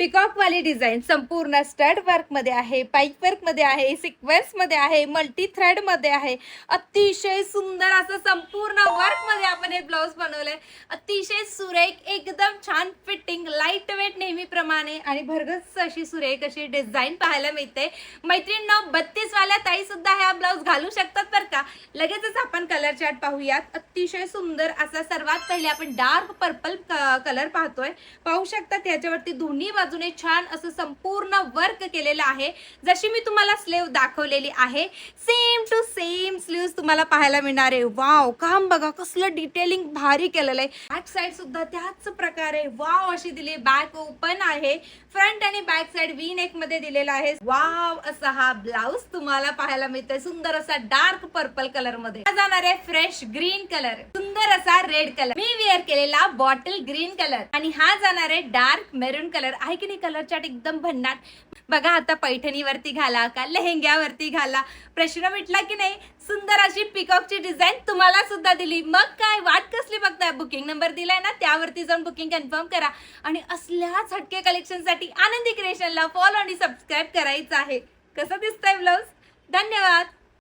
Peacock वाली design संपूर्ण stud work मध्ये आहे, पाईप वर्क मध्ये आहे, सिक्वेन्स मध्ये आहे, मल्टी थ्रेड मध्ये आहे. अतिशय सुंदर असं संपूर्ण वर्क मध्ये आपण हे ब्लाउज बनवलंय. अतिशय सुरेख, एकदम छान फिटिंग, लाईट वेट नेहमीप्रमाणे आणि भरगच्च अशी सुरेख अशी डिझाईन पाहायला मिळते. मैत्रिणींनो, 32 वाल्या ताई सुद्धा हा ब्लाउज घालू शकतात बरं का. लगेचच आपण कलर चार्ट पाहूयात. अतिशय सुंदर असा सर्वात पहिले आपण डार्क पर्पल कलर पाहतोय. पाहू शकता त्याच्यावरती दोन्ही बाजूने छान असं संपूर्ण वर्क केलेलं आहे. जशी मी तुम्हाला स्लीव दाखवलेली आहे सेम टू सेम स्लीव्ह तुम्हाला पाहायला मिळणार आहे. वाव, काम बघा कसलं डिटेलिंग भारी केलेलं आहे. बॅक साइड सुद्धा त्याच प्रकारे वाव अशी दिली. बॅक ओपन आहे, फ्रंट आणि बॅक साइड वी नेक मध्ये दिलेला आहे. वाव असा हा ब्लाउज तुम्हाला पाहायला मिळतोय. सुंदर असा डार्क पर्पल कलर मध्ये. हा जाणार आहे फ्रेश ग्रीन कलर, सुंदर असा रेड कलर, मी वेअर केलेला बॉटल ग्रीन कलर, आणि हा जाणार आहे डार्क मेरून कलर. आहे की नाही कलर चार्ट एकदम भन्नाट. बघा आता पैठणीवरती घाला का लेहंग्यावरती घाला, प्रश्न मिटला की नाही. सुंदर अशी पिकॉकची डिझाईन तुम्हाला सुद्धा दिली. मग काय वाट कसली बघताय? बुकिंग नंबर दिलाय ना, त्यावरती जाऊन बुकिंग कन्फर्म करा. आणि असल्याच हटके कलेक्शन साठी आनंदी क्रिएशनला फॉलो आणि सबस्क्राईब करायचं आहे. कसं दिसतंय ब्लाउज? धन्यवाद.